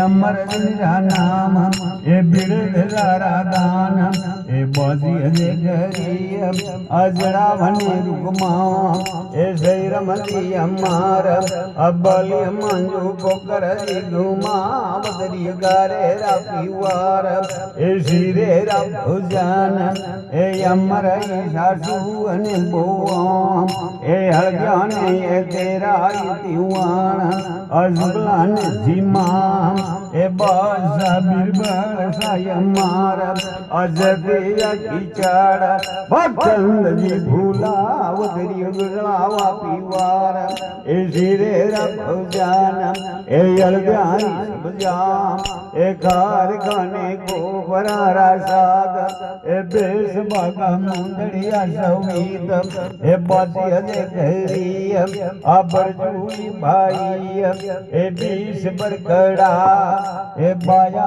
अमर नाम ए बिरधरा दान ए बाजी अजे गरी अजड़ा भने रुकमा ए शैरमती अमार अबली मंजू पोकर घुमा बदरी गारे रापीवार ए शिरे भुजान ए अमर सासू अने बोआम ए हरज्ञान ए तेरा तिवाण अजुगलान जीमाम ए बाजा बिरबल सायमार अजदिया किचाड़ भक्तंद जी भूला वदरी गुजलावा पीवार ए शिरे भुजान ए अलगाई भुजाम ए कार गाने को बरारा साग ए बेस बागा मुंदड़िया सवीद ए बाजी अजे घरी अबर जूली भाई ए बीस बरकड़ा ए बाया